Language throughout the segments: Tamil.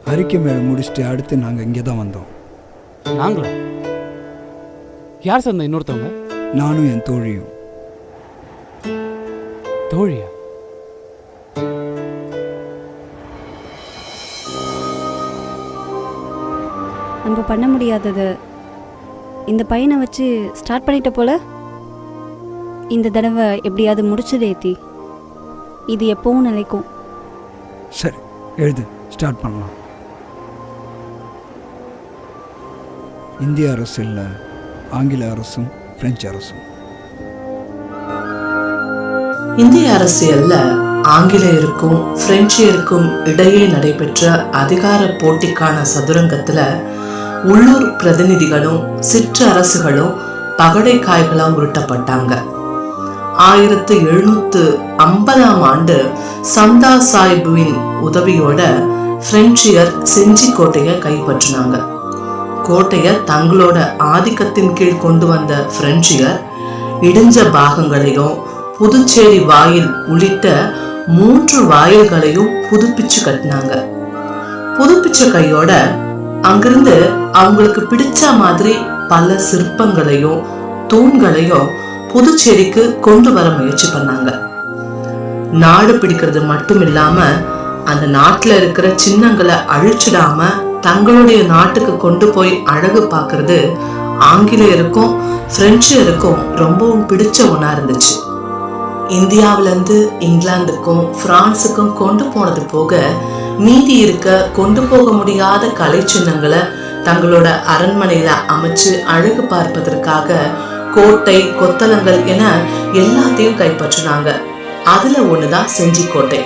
அறிக்கை மேலே முடிச்சுட்டு அடுத்து நாங்கள் இங்கே தான் வந்தோம். நாங்களா? யார் சார் இந்த இன்னொருத்தவங்க? நானும் என் தோழியும். தோழியா? நம்ம பண்ண முடியாதது இந்த பையனை வச்சு ஸ்டார்ட் பண்ணிட்ட போல. இந்த தடவை எப்படியாவது முடிச்சது ஏத்தி. இது எப்பவும் நிலைக்கும். சரி, எழுது, ஸ்டார்ட் பண்ணலாம். இந்திய அரசு இல்லை, ஆங்கில அரசும் பிரெஞ்சு அரசும். இந்திய அரசியல்ல ஆங்கிலேயருக்கும் பிரெஞ்சியருக்கும் இடையே நடைபெற்ற அதிகார போட்டிக்கான சதுரங்கத்துல உள்ளூர் பிரதிநிதிகளும் சிற்றரசுகளும் பகடை காய்களா உருட்டப்பட்டாங்க. 1750ஆம் ஆண்டு சந்தா சாஹிபுவின் உதவியோட பிரெஞ்சியர் செஞ்சி கோட்டையை கைப்பற்றினாங்க. கோட்டையை தங்களோட ஆதிக்கத்தின் கீழ் கொண்டு வந்த பிரெஞ்சியர் இடிஞ்ச பாகங்களையும் புதுச்சேரி வாயில் உள்ளிட்ட 3 வாயில்களையும் புதுப்பிச்சு கட்டினாங்க. புதுப்பிச்ச கையோட அங்கிருந்து அவங்களுக்கு பிடிச்ச மாதிரி பல சிற்பங்களையும் தூண்களையும் புதுச்சேரிக்கு கொண்டு வர முயற்சி பண்ணாங்க. நாடு பிடிக்கிறது மட்டும் இல்லாம அந்த நாட்டுல இருக்கிற சின்னங்களை அழிச்சிடாம தங்களுடைய நாட்டுக்கு கொண்டு போய் அழகு பார்க்கறது ஆங்கிலேயருக்கும் பிரெஞ்சியருக்கும் ரொம்பவும் பிடிச்ச ஒண்ணா இருந்துச்சு. இந்தியாவில இருந்து இங்கிலாந்துக்கும் பிரான்ஸுக்கும் கொண்டு போனது போக மீதி இருக்க கொண்டு போக முடியாத கலை சின்னங்களை தங்களோட அரண்மனையில அமைச்சு அழகு பார்ப்பதற்காக கோட்டை கொத்தளங்கள் என எல்லாத்தையும் கைப்பற்றினாங்க. அதுல ஒண்ணுதான் செஞ்சிக்கோட்டை.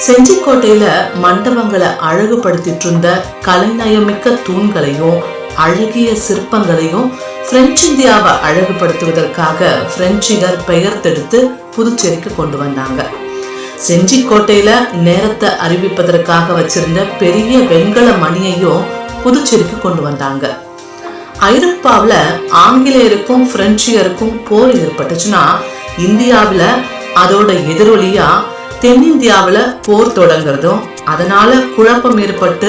செஞ்சிக்கோட்டையில மண்டபங்களை அழகுபடுத்திட்டு இருந்த கலைநயமிக்க தூண்களையும் அழகிய சிற்பங்களையும் பிரெஞ்சு இந்தியாவை அழகுபடுத்துவதற்காக பிரெஞ்சியர் பெயர் தெடுத்து புதுச்சேரிக்கு கொண்டு வந்தாங்க. செஞ்சிக்கோட்டையில நேரத்தை அறிவிப்பதற்காக வச்சிருந்த பெரிய வெண்கல மணியையும் புதுச்சேரிக்கு கொண்டு வந்தாங்க. ஐரோப்பாவில ஆங்கிலேயருக்கும் பிரெஞ்சியருக்கும் போர் ஏற்பட்டுச்சுன்னா இந்தியாவில அதோட எதிரொலியா தென்னிந்தியாவில போர் தொடங்குறதும் அதனால குழப்பம் ஏற்பட்டு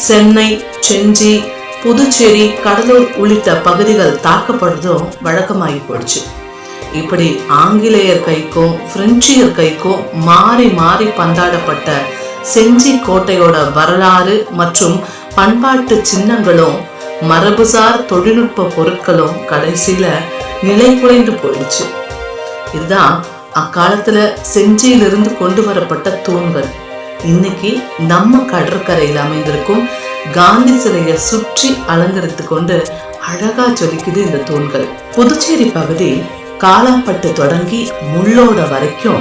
சென்னை, செஞ்சி, புதுச்சேரி, கடலூர் உள்ளிட்ட பகுதிகள் தாக்கப்படுறதும் வழக்கமாகி போயிடுச்சு. இப்படி ஆங்கிலேயர் கைக்கும் பிரெஞ்சியர் கைக்கும் மாறி மாறி பந்தாடப்பட்ட செஞ்சி கோட்டையோட வரலாறு மற்றும் பண்பாட்டு சின்னங்களும் மரபுசார் தொழில்நுட்ப பொருட்களும் கடைசியில நிலை குலைந்து போயிடுச்சு. இதுதான் அக்காலத்துல செஞ்சியிலிருந்து கொண்டு வரப்பட்ட தூண்கள். இன்னைக்கு நம்ம கடற்கரையில் அமைந்திருக்கும் காந்தி சிலையை சுற்றி அலங்கரித்து கொண்டு அழகா ஜொலிக்குது இந்த தூண்கள். புதுச்சேரி பகுதி காலாப்பட்டு தொடங்கி முள்ளோட வரைக்கும்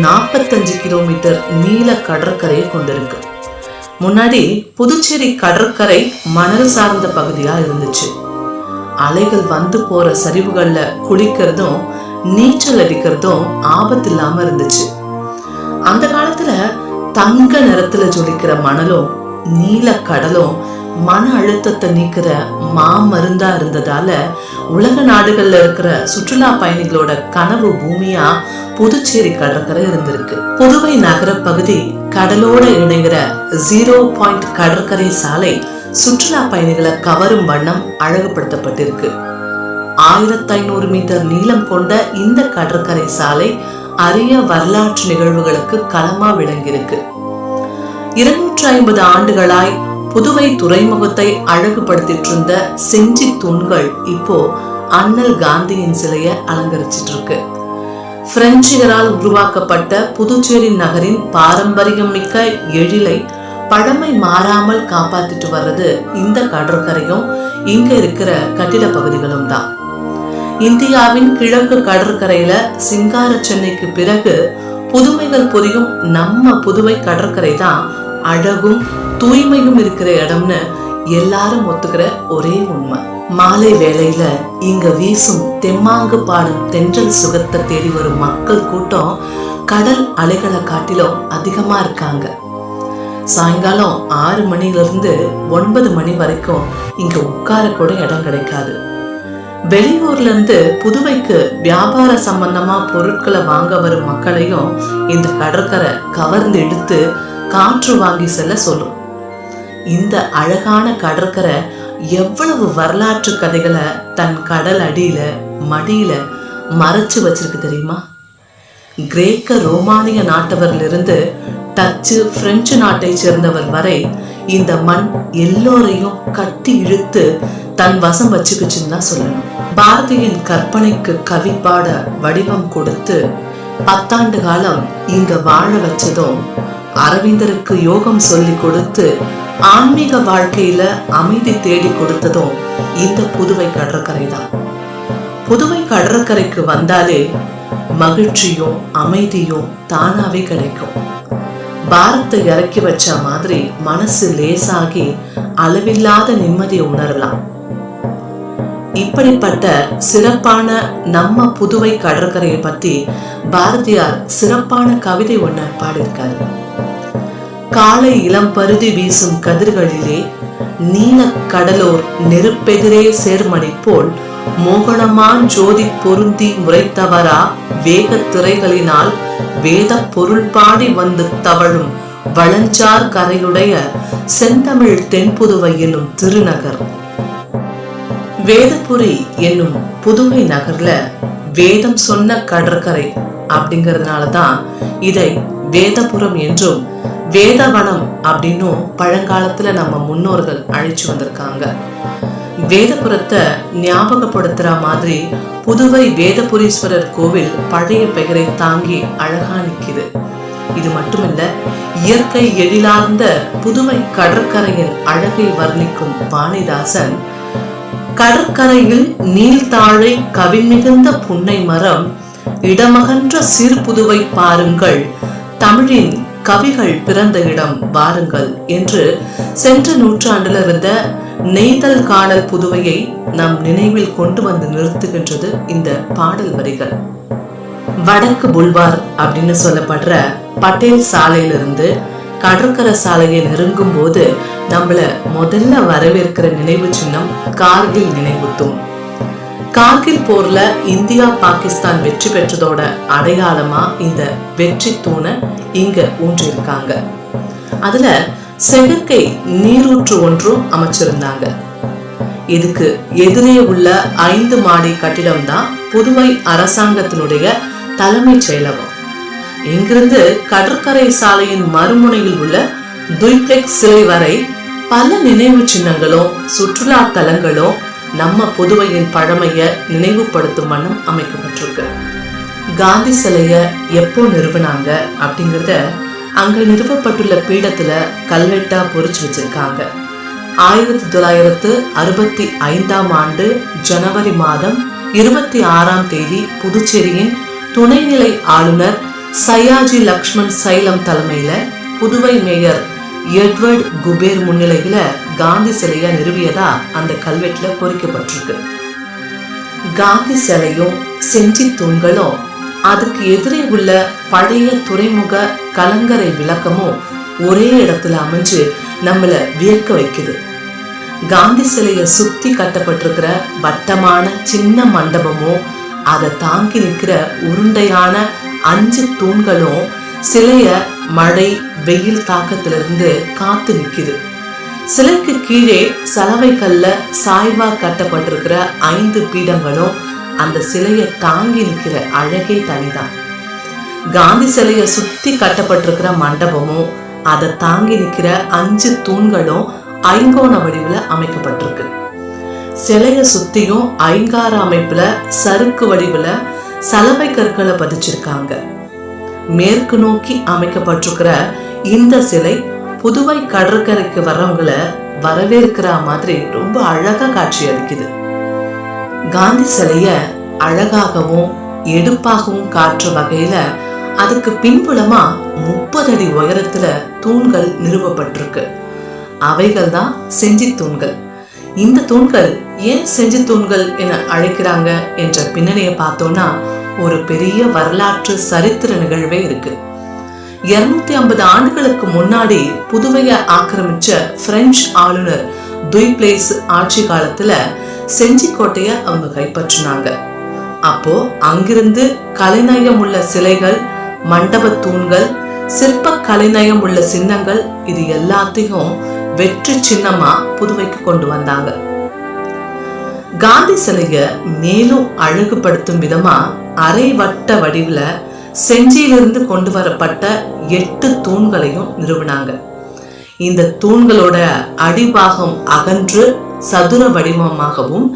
45 கிலோமீட்டர் நீள கடற்கரையை கொண்டிருக்கு. முன்னாடி புதுச்சேரி கடற்கரை மணல் சார்ந்த பகுதியா இருந்துச்சு. அலைகள் வந்து போற சரிவுகள்ல குளிக்கிறதும் நீச்சல் அடிக்கிறதும் ஆபத்து இல்லாம இருந்துச்சு. அந்த காலத்துல தங்க நிறத்துல ஜொலிக்கிற மணலும் நீல கடலும் மன அழுத்தத்தை நீக்கிற மாமருந்தா இருந்ததால உலக நாடுகள்ல இருக்கிற சுற்றுலா பயணிகளோட கனவு பூமியா புதுச்சேரி கடற்கரை இருந்திருக்கு. புதுவை நகர பகுதி கடலோட இணைகிற 0 பாயிண்ட் கடற்கரை சாலை சுற்றுலா பயணிகளை கவரும் வண்ணம் அழகுபடுத்தப்பட்டிருக்கு. 1500 மீட்டர் நீளம் கொண்ட இந்த கடற்கரை சாலை அரிய வரலாற்று நிகழ்வுகளுக்கு களமா விளங்கியிருக்கு. 250 ஆண்டுகளாய் புதுவை துறைமுகத்தை அழகுபடுத்திட்டு இருந்த செஞ்சி தூண்கள் இப்போ அண்ணல் காந்தியின் சிலையை அலங்கரிச்சிட்டு இருக்கு. பிரெஞ்சியரால் உருவாக்கப்பட்ட புதுச்சேரி நகரின் பாரம்பரியம் மிக்க எழிலை பழமை மாறாமல் காப்பாத்திட்டு வர்றது இந்த கடற்கரையும் இங்க இருக்கிற கட்டிட பகுதிகளும் தான். இந்தியாவின் கிழக்கு கடற்கரையில சிங்கார சென்னைக்கு பிறகு புதுமைகள் புரியும் நம்ம புதுவை கடற்கரை தான் அழகும் தூய்மையும் இருக்கிற இடம்னு எல்லாரும் ஒத்துக்கிற ஒரே உண்மை. மாலை வேளையில இங்க வீசும் தெம்மாங்கு பாடும் தென்றல் சுகத்தை தேடி வரும் மக்கள் கூட்டம் கடல் அலைகளை காட்டிலும் அதிகமா இருக்காங்க. சாயங்காலம் 6 மணிலிருந்து 9 மணி வரைக்கும் இங்க உட்கார கூட இடம் கிடைக்காது. வெளியூர்ல இருந்து புதுவைக்கு வியாபார சம்பந்தமா பொருட்களை வாங்க வரும் மக்களையும் இந்த கடற்கரை கவர்ந்து எடுத்து காற்று வாங்கி செல்ல சொல்லும். இந்த அழகான கடற்கரை எவ்வளவு வரலாற்று கதைகளை தன் கடல் அடியில மடியில மறைச்சு வச்சிருக்கு தெரியுமா? கிரேக்க ரோமானிய நாட்டவரிலிருந்து டச்சு பிரெஞ்சு நாட்டை சேர்ந்தவர் வரை இந்த மண் எல்லோரையும் கட்டி இழுத்து தன் வசம் வச்சுக்குச்சுன்னு தான் சொல்லணும். பாரதியின் கற்பனைக்கு கவி பாட வடிவம் கொடுத்து 10 ஆண்டு காலம் இங்க வாழ வச்சதும், அரவிந்தருக்கு யோகம் சொல்லி கொடுத்து ஆன்மீக வாழ்க்கையில அமைதி தேடி கொடுத்ததும் இந்த புதுவை கடற்கரை தான். புதுவை கடற்கரைக்கு வந்தாலே மகிழ்ச்சியும் அமைதியும் தானாவே கிடைக்கும். பாரத்தை இறக்கி வச்ச மாதிரி மனசு லேசாகி அளவில்லாத நிம்மதியை உணரலாம். இப்படிப்பட்ட சிறப்பான நம்ம புதுவை கடற்கரையை பத்தி பாரதியார் சிறப்பான கவிதை ஒண்ணு பாடியிருக்காரு. காலை இளம் பருதி வீசும் கதிர்களிலே நீல கடலோர் நெருப்பெதிரே சேர்மணி போல் மோகனமான் ஜோதி பொருந்தி முறைத்தவரா வேக திரைகளினால் வேத பொருள் பாடி வந்து தவழும் வளஞ்சார் கரையுடைய செந்தமிழ் தென்புதுவை என்னும் திருநகர். வேதபுரி என்னும் புதுவை நகர்ல வேதம் சொன்ன கடற்கரை அப்படிங்கறதுனாலதான் இதை வேதபுரம் என்றும் வேதவனம் அப்படின்னும் பழங்காலத்துல நம்ம முன்னோர்கள் அழைச்சு வந்திருக்காங்க. வேதபுரத்தை ஞாபகப்படுத்துற மாதிரி புதுவை வேதபுரீஸ்வரர் கோவில் பழைய பெயரை தாங்கி அழகா நிக்குது. இது மட்டுமல்ல, இயற்கை எழிலார்ந்த புதுவை கடற்கரையின் அழகை வர்ணிக்கும் வாணிதாசன், கடற்கரையில் நீள்தாழை கவிமிகுந்த புன்னை மரம் இடமகன்ற சிறுபுதுவை பாருங்கள், தமிழின் கவிகள் பிறந்த இடம் வாருங்கள் என்று சென்ற நூற்றாண்டுல இருந்த நெய்தல் காணல் புதுவையை நம் நினைவில் கொண்டு வந்து நிறுத்துகின்றது இந்த பாடல் வரிகள். வடக்கு புல்வார் அப்படின்னு சொல்லப்படுற பட்டேல் சாலையிலிருந்து கடற்கரை சாலையை நெருங்கும் போது நம்மள முதல்ல வரவேற்கிற நினைவு சின்னம் கார்கில் நினைவு தூண். கார்கில் போர்ல இந்தியா பாகிஸ்தான் வெற்றி பெற்றதோட அடையாளமா இந்த வெற்றி தூணை இங்க ஊன்றிருக்காங்க. அதுல செயற்கை நீரூற்று ஒன்றும் அமைச்சிருந்தாங்க. இதுக்கு எதிரே உள்ள 5 மாடி கட்டிடம் தான் புதுவை அரசாங்கத்தினுடைய தலைமைச் செயலகம். இங்கிருந்து கடற்கரை சாலையின் மறுமுனையில் உள்ள துய்ப்ளெக்ஸ் சிலை வரை பல நினைவு சின்னங்களும் சுற்றுலா தலங்களும் நம்ம புதுவையின் பழமைய நினைவுபடுத்தும் வண்ணம் அமைக்கப்பட்டிருக்கு. காந்தி சிலைய எப்போ நிறுவனாங்க அப்படிங்கறத அங்க நிறுவப்பட்டுள்ள பீடத்துல கல்வெட்டா பொறிச்சு வச்சிருக்காங்க. 1965ஆம் ஆண்டு ஜனவரி மாதம் 26ஆம் தேதி புதுச்சேரியின் துணைநிலை ஆளுநர் சயாஜி லக்ஷ்மண் சைலம் தலைமையில புதுவை மேயர் எட்வர்ட் குபேர் முன்னிலையில காந்தி சிலைய நிறுவியதா அந்த கல்வெட்டுல பொறிக்கப்பட்டிருக்கு. காந்தி சிலையும் செஞ்சி தூண்களும் அதுக்கு எதிரே உள்ள பழைய துறைமுக கலங்கரை விளக்கமும் ஒரே இடத்துல அமைஞ்சு நம்மள வியக்க வைக்குது. காந்தி சிலைய சுத்தி கட்டப்பட்டிருக்கிற வட்டமான சின்ன மண்டபமும் அதை தாங்கி நிற்கிற உருண்டையான 5 தூண்களும் சிலைய மழை வெயில் தாக்கத்திலிருந்து காத்து நிக்குது. சிலைக்கு கீழே சலவை கல்ல சாய்வா கட்டப்பட்டிருக்கிற 5 பீடங்களும் அந்த சிலைய தாங்கி நிக்கிற அழகே தனிதான். காந்தி சிலைய சுத்தி கட்டப்பட்டிருக்கிற மண்டபமும் அதை தாங்கி நிக்கிற 5 தூண்களும் ஐங்கோண வடிவுல அமைக்கப்பட்டிருக்கு. சிலைய சுத்தியும் ஐங்கார அமைப்புல சறுக்கு வடிவுல சலவை கற்களை பதிச்சிருக்காங்க. மேற்கு நோக்கி அமைக்கப்பட்டிருக்கிற இந்த சிலை புதுவை கடற்கரைக்கு வர்றவங்களை வரவேற்கிற மாதிரி ரொம்ப அழகா காட்சி அளிக்குது. காந்தி சிலைய அழகாகவும் எடுப்பாகவும் காட்டுற வகையில அதுக்கு பின்புலமா 30 அடி உயரத்துல தூண்கள் நிறுவப்பட்டிருக்கு. அவைகள் தான் செஞ்சி தூண்கள். இந்த தூண்கள் ஏன் செஞ்சி தூண்கள் என அழைக்கிறாங்க என்ற பின்னணியை பார்த்தோம்னா ஒரு பெரிய வரலாற்று சரித்திர நிகழ்வே இருக்கு. 250 ஆண்டுகளுக்கு முன்னாடி புதுவையை ஆக்கிரமிச்ச பிரெஞ்சு ஆளுநர் துய்ப்ளேஸ் ஆட்சி காலத்துல செஞ்சி கோட்டைய அவங்க கைப்பற்றினாங்க. அப்போ அங்கிருந்து கலைநயம் உள்ள சிலைகள், மண்டப தூண்கள், சிற்ப கலைநயம் உள்ள சின்னங்கள் இது எல்லாத்தையும் வெற்றி சின்னமா புதுவைக்கு கொண்டு வந்தாங்க. காந்தி சிலைய மேலும் அழகுபடுத்தும் விதமா அரை வட்ட வடிவுல செஞ்சியிலிருந்து கொண்டு வரப்பட்ட 8 தூண்களையும் நிறுவினாங்க. இந்த தூண்களோட அடிபாகம் அகன்று சதுர வடிவமாகவும்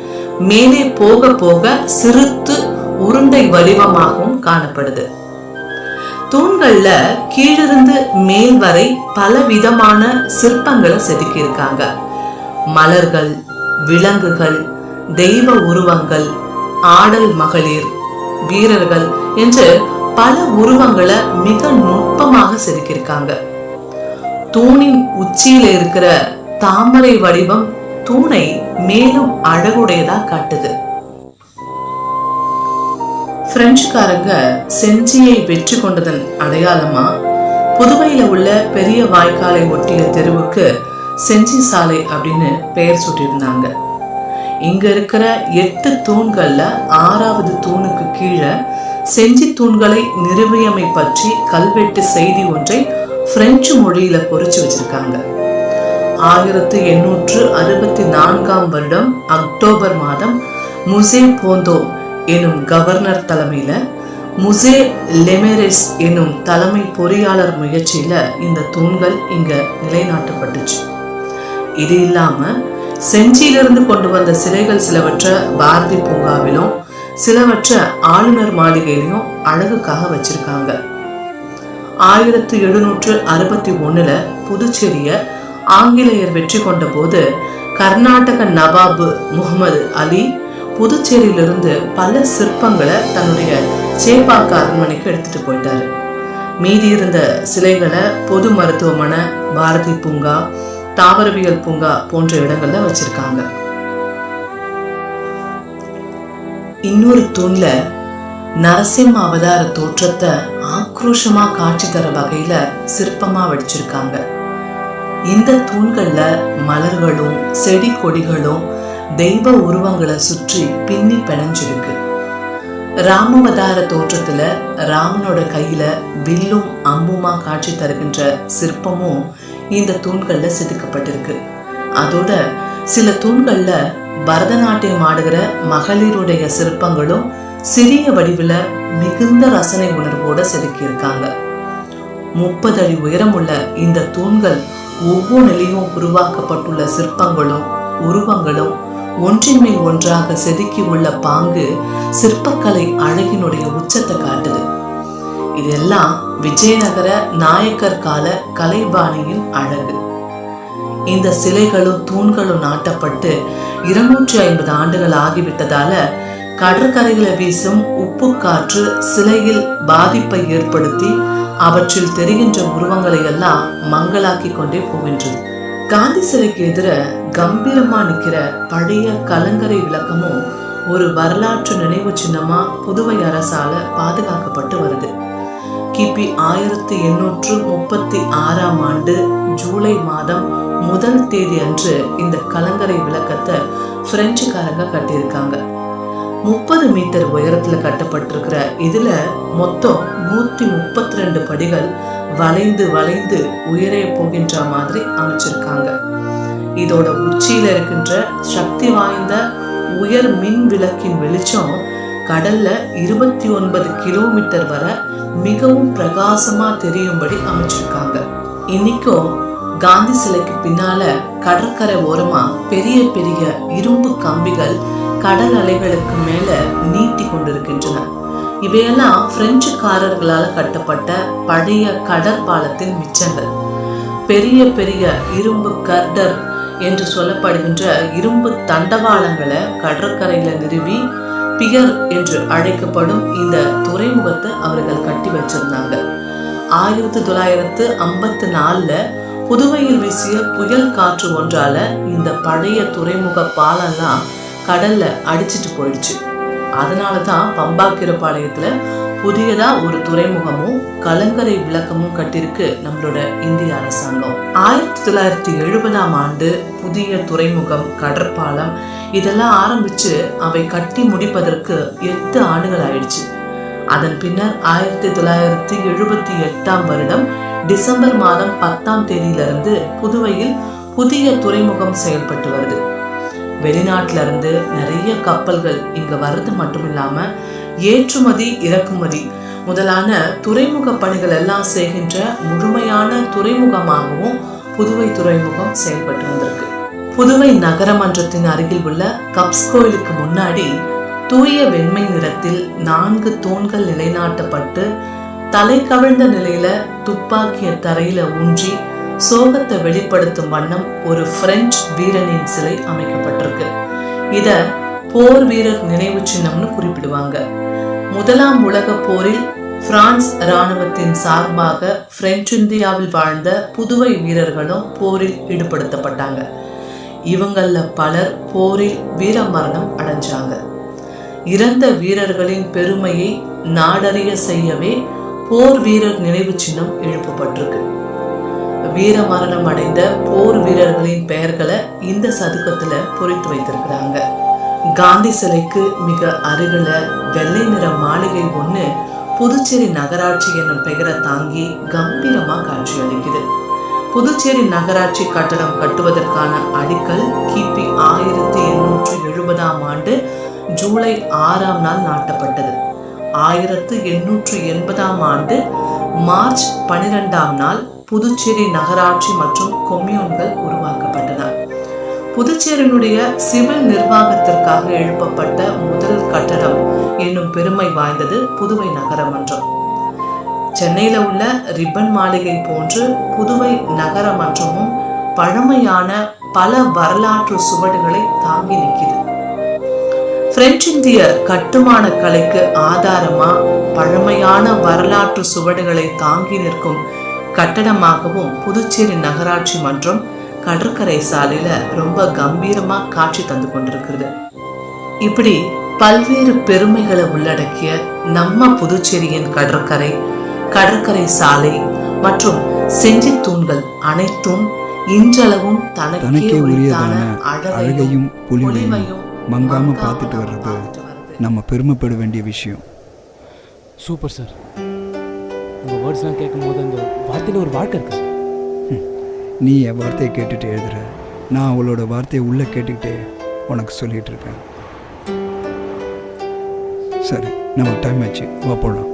மேலே போக போக சிறுத்து உருண்டை வடிவமாகவும் காணப்படுது. தூண்கள்ல கீழிருந்து மேல் வரை பல விதமான சிற்பங்களை செதுக்கி இருக்காங்க. மலர்கள், விலங்குகள், தெய்வ உருவங்கள், ஆடல் மகளிர், வீரர்கள் என்று பல உருவங்களை மிக நுட்பமாக செதுக்கியிருக்காங்க. தூணின் உச்சியில இருக்கிற தாமரை வடிவம் தூணை மேலும் அழகுடையதா காட்டுது. பிரெஞ்சுக்காரங்க செஞ்சியை வெற்றி கொண்டதன் அடையாளமா புதுவையில உள்ள பெரிய வாய்க்காலை ஒட்டிய தெருவுக்கு செஞ்சி சாலை அப்படின்னு பெயர் சூட்டியிருந்தாங்க. இங்க இருக்கிற 8 தூண்கள்ல 6வது தூணுக்கு கீழே செஞ்சி தூண்களை நிறுவியமை பற்றி கல்வெட்டு செய்தி ஒன்றை பிரெஞ்சு மொழியில பொறிச்சு வச்சிருக்காங்க. 1864 வருடம் அக்டோபர் மாதம் முசே போந்தோ எனும் கவர்னர் தலைமையில முசே லெமெரெஸ் எனும் தலைமை பொறியாளர் முயற்சியில இந்த தூண்கள் இங்க நிலைநாட்டப்பட்டுச்சு. இது இல்லாம செஞ்சியிலிருந்து கொண்டு வந்த சிலைகள் சிலவற்றை பாரதி பூங்காவிலும் சிலவற்றை ஆளுநர் மாளிகையிலும் அழகுக்காக வச்சிருக்காங்க. 1761 புதுச்சேரிய ஆங்கிலேயர் வெற்றி கொண்ட போது கர்நாடக நவாபு முகமது அலி புதுச்சேரியிலிருந்து பல சிற்பங்களை தன்னுடைய சேப்பாக்க அரண்மனைக்கு எடுத்துட்டு போயிட்டாரு. மீதி இருந்த சிலைகளை பொது மருத்துவமனை, பாரதி பூங்கா, தாவரவியல் பூங்கா போன்ற இடங்கள்ல வச்சிருக்காங்க. இன்னொரு தூண்ல நரசிம்ம அவதார தோற்றத்தை ஆக்ரோஷமா காட்சி தர வகையில சிற்பமா வடிச்சிருக்காங்க. இந்த தூண்கள்ல மலர்களும் செடி கொடிகளும் தெய்வ உருவங்களை சுற்றி பின்னி பிணைஞ்சிருக்கு. ராமவதார தோற்றத்துல ராமனோட கையில வில்லும் அம்புமா காட்சி தருகின்ற சிற்பமும் இந்த தூண்கள்ல செதுக்கப்பட்டிருக்கு. அதோட சில தூண்கள்ல பரதநாட்டியம் ஆடுகிற மகளிருடைய சிற்பங்களும் சிறிய வடிவுல மிகுந்த ரசனை உணர்வோட செதுக்கி இருக்காங்க. 30 அடி உயரமுள்ள இந்த தூண்கள் ஒவ்வொன்றிலையும் உருவாக்கப்பட்டுள்ள சிற்பங்களும் உருவங்களும் ஒன்றின் மேல் ஒன்றாக செதுக்கி உள்ள பாங்கு சிற்பக்கலை அழகினுடைய உச்சத்தை காட்டுது. இதெல்லாம் விஜயநகர நாயக்கர் கால கலைபாணியின் அழகு. இந்த சிலைகளும் தூண்களும் நாட்டப்பட்டு 250 ஆண்டுகள் ஆகிவிட்டதால கடற்கரையில வீசும் உப்பு காற்று சிலையில் பாதிப்பை ஏற்படுத்தி அவற்றில் தெரிகின்ற உருவங்களை எல்லாம் மங்களாக்கி கொண்டே போகின்றது. காந்தி சிலைக்கு எதிர கம்பீரமா நிக்கிற பழைய கலங்கரை விளக்கமும் ஒரு வரலாற்று நினைவு சின்னமா புதுவை அரசால பாதுகாக்கப்பட்டு வருது. கிபி 1836 ஆண்டு ஜூலை மாதம் 1 தேதி அன்று இந்த கலங்கரை விளக்கத்தை பிரெஞ்சுக்காரங்க கட்டியிருக்காங்க. 30 மீட்டர் உயரத்துல கட்டப்பட்டிருக்கிற இதுல மொத்தம் 132 படிகள் வளைந்து வளைந்து உயரே போகின்ற மாதிரி அமைச்சிருக்காங்க. இதோட உச்சியில இருக்கின்ற சக்தி வாய்ந்த உயர் மின் விளக்கின் வெளிச்சம் கடல்ல 29 கிலோமீட்டர் வரை மிகவும் பிரகாசமா தெரியும்படி அமைச்சிருக்காங்க. இன்னைக்கும் காந்தி சிலைக்கு பின்னால கடற்கரை ஓரமா பெரிய பெரிய இரும்பு கம்பிகள் கடல் அலைகளுக்கு மேல நீட்டி கொண்டிருக்கின்றன. இவையெல்லாம் பிரெஞ்சுக்காரர்களால் கட்டப்பட்ட பழைய கடற்பாலத்தின் மிச்சங்கள். பெரிய பெரிய இரும்பு கர்டர் என்று சொல்லப்படுகின்ற இரும்பு தண்டவாளங்களை கடற்கரையில நிறுவி பியர் என்று அழைக்கப்படும் இந்த துறைமுகத்தை அவர்கள் கட்டி வச்சிருந்தாங்க. 1954 புதுவையில் வீசிய புயல் காற்று ஒன்றால இந்த பழைய துறைமுக பாலம்லாம் கடல்ல அடிச்சிட்டு போயிடுச்சு. அதனாலதான் பம்பாக்கிரபாளையத்துல புதியதா ஒரு துறைமுகமும் கலங்கரை விளக்கமும் கட்டிருக்கு நம்மளோட இந்திய அரசாங்கம். 1970 ஆண்டு புதிய துறைமுகம், கடற்பாலம் இதெல்லாம் ஆரம்பிச்சு அவை கட்டி முடிப்பதற்கு 8 ஆண்டுகள் ஆயிடுச்சு. அதன் பின்னர் 1978 வருடம் டிசம்பர் மாதம் 10 தேதியிலிருந்து புதுவையில் புதிய துறைமுகம் செயல்பட்டு வருது. வெளிநாட்டுல இருந்து நிறைய கப்பல்கள் இங்க வர்றது மட்டும் இல்லாம ஏற்றுமதி இறக்குமதி முதலான துறைமுக பணிகள் எல்லாம் செய்கின்ற முழுமையான துறைமுகமாகவும் புதுவை துறைமுகம் செயல்பட்டு வந்திருக்கு. புதுவை நகரமன்றத்தின் அருகில் உள்ள கப்ஸ் கோயிலுக்கு முன்னாடி தூய வெண்மை நிறத்தில் 4 தூண்கள் நிலைநாட்டப்பட்டு தலை கவிழ்ந்த நிலையில துப்பாக்கிய தரையில ஊன்றி சோகத்தை வெளிப்படுத்தும் வண்ணம் ஒரு பிரெஞ்சு வீரனின் சிலை அமைக்கப்பட்டிருக்கு. இத போர் வீரர் நினைவு சின்னம்னு குறிப்பிடுவாங்க. முதலாம் உலக போரில் பிரான்ஸ் இராணுவத்தின் சார்பாக பிரெஞ்சு இந்தியாவில் வாழ்ந்த புதுவை வீரர்களும் போரில் ஈடுபடுத்தப்பட்டாங்க. இவங்கள பலர் போரில் வீரமரணம் அடைஞ்சாங்க. இறந்த வீரர்களின் பெருமையை நாடறிய செய்யவே போர் வீரர் நினைவு சின்னம் எழுப்பப்பட்டிருக்கு. வீரமரணம் அடைந்த போர் வீரர்களின் பெயர்களை இந்த சதுக்கத்துல பொறித்து வைத்திருக்கிறாங்க. காந்தி சிலைக்கு மிக அருகில வெள்ளை நிற மாளிகை ஒண்ணு புதுச்சேரி நகராட்சி என்னும் பெயரை தாங்கி கம்பீரமா காட்சியளிக்குது. புதுச்சேரி நகராட்சி கட்டடம் கட்டுவதற்கான அடிக்கல் கிபி 1870ஆம் ஆண்டு ஜூலை 6ஆம் நாள் நாட்டப்பட்டது. 1880ஆம் ஆண்டு மார்ச் 12ஆம் நாள் புதுச்சேரி நகராட்சி மற்றும் கொம்யூன்கள் உருவாக்கப்பட்டன. புதுச்சேரியினுடைய சிவில் நிர்வாகத்திற்காக எழுப்பப்பட்ட முதல் கட்டடம் என்னும் பெருமை வாய்ந்தது புதுவை நகரமன்றம். சென்னையில உள்ள ரிப்பன் மாளிகை போன்று புதுவை நகரமன்றமும் பழமையான பல வரலாற்று சுவடுகளை தாங்கி நிற்கிறது. பிரெஞ்சு இந்திய கட்டுமான கலைக்கு ஆதாரமா பழமையான வரலாற்று சுவடுகளை தாங்கி நிற்கும் கட்டடமாகவும் புதுச்சேரி நகராட்சி மன்றம் கடற்கரை சாலையில ரொம்ப கம்பீரமா காட்சி தந்து கொண்டிருக்கிறது. இப்படி பல்வேறு பெருமைகளை உள்ளடக்கிய நம்ம புதுச்சேரியின் கடற்கரை சாலை மற்றும் செஞ்சி தூண்கள் அனைத்தும் இன்றளவும் தனக்கே உரியதான அழகையும் புலிமையும் மங்காம பார்த்துட்டு வர்றது நம்ம பெருமைப்பட வேண்டிய விஷயம். Super sir. உங்கள் வேர்ட்ஸ்லாம் கேட்கும்போது அந்த வார்த்தையில் ஒரு வாழ்க்கை இருக்கு. நீ என் வார்த்தையை கேட்டுட்டு எழுதுற, நான் அவளோட வார்த்தையை உள்ளே கேட்டுக்கிட்டே உனக்கு சொல்லிகிட்டு இருக்கேன். சரி, நமக்கு டைம் ஆச்சு, வா போடலாம்.